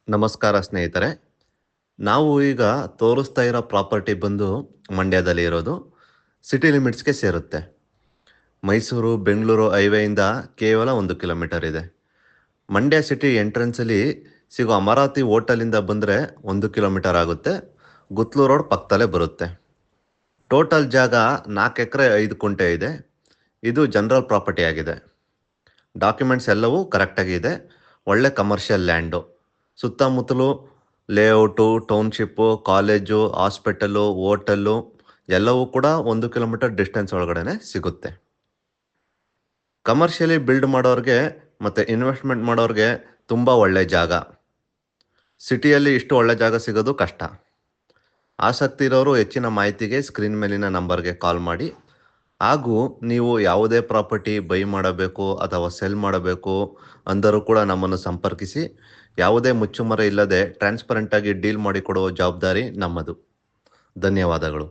ನಮಸ್ಕಾರ ಸ್ನೇಹಿತರೆ. ನಾವು ಈಗ ತೋರಿಸ್ತಾ ಇರೋ ಪ್ರಾಪರ್ಟಿ ಬಂದು ಮಂಡ್ಯದಲ್ಲಿ ಇರೋದು. ಸಿಟಿ ಲಿಮಿಟ್ಸ್‌ಗೆ ಸೇರುತ್ತೆ. ಮೈಸೂರು, ಬೆಂಗಳೂರು ಹೈವೇಯಿಂದ ಕೇವಲ 1 ಕಿಲೋಮೀಟರ್ ಇದೆ. ಮಂಡ್ಯ ಸಿಟಿ ಎಂಟ್ರೆನ್ಸಲ್ಲಿ ಸಿಗೋ ಅಮರಾವತಿ ಹೋಟೆಲಿಂದ ಬಂದರೆ 1 ಕಿಲೋಮೀಟರ್ ಆಗುತ್ತೆ. ಗುತ್ಲೂರು ರೋಡ್ ಪಕ್ಕದಲ್ಲೇ ಬರುತ್ತೆ. ಟೋಟಲ್ ಜಾಗ 4 ಎಕರೆ 5 ಕುಂಟೆ ಇದೆ. ಇದು ಜನರಲ್ ಪ್ರಾಪರ್ಟಿ ಆಗಿದೆ. ಡಾಕ್ಯುಮೆಂಟ್ಸ್ ಎಲ್ಲವೂ ಕರೆಕ್ಟಾಗಿದೆ. ಒಳ್ಳೆ ಕಮರ್ಷಿಯಲ್ ಲ್ಯಾಂಡು. ಸುತ್ತಮುತ್ತಲು ಲೇಔಟು, ಟೌನ್ಶಿಪ್ಪು, ಕಾಲೇಜು, ಹಾಸ್ಪಿಟಲು, ಹೋಟೆಲ್ಲು ಎಲ್ಲವೂ ಕೂಡ 1 ಕಿಲೋಮೀಟರ್ ಡಿಸ್ಟೆನ್ಸ್ ಒಳಗಡೆನೆ ಸಿಗುತ್ತೆ. ಕಮರ್ಷಿಯಲಿ ಬಿಲ್ಡ್ ಮಾಡೋರಿಗೆ ಮತ್ತು ಇನ್ವೆಸ್ಟ್ಮೆಂಟ್ ಮಾಡೋರಿಗೆ ತುಂಬ ಒಳ್ಳೆ ಜಾಗ. ಸಿಟಿಯಲ್ಲಿ ಇಷ್ಟು ಒಳ್ಳೆ ಜಾಗ ಸಿಗೋದು ಕಷ್ಟ. ಆಸಕ್ತಿ ಇರೋರು ಹೆಚ್ಚಿನ ಮಾಹಿತಿಗೆ ಸ್ಕ್ರೀನ್ ಮೇಲಿನ ನಂಬರ್ಗೆ ಕಾಲ್ ಮಾಡಿ. ಹಾಗೂ ನೀವು ಯಾವುದೇ ಪ್ರಾಪರ್ಟಿ ಬೈ ಮಾಡಬೇಕು ಅಥವಾ ಸೆಲ್ ಮಾಡಬೇಕು ಅಂದರೂ ಕೂಡ ನಮ್ಮನ್ನು ಸಂಪರ್ಕಿಸಿ. ಯಾವುದೇ ಮುಚ್ಚುಮರೆ ಇಲ್ಲದೆ ಟ್ರಾನ್ಸ್ಪರೆಂಟ್ ಆಗಿ ಡೀಲ್ ಮಾಡಿಕೊಡುವ ಜವಾಬ್ದಾರಿ ನಮ್ಮದು. ಧನ್ಯವಾದಗಳು.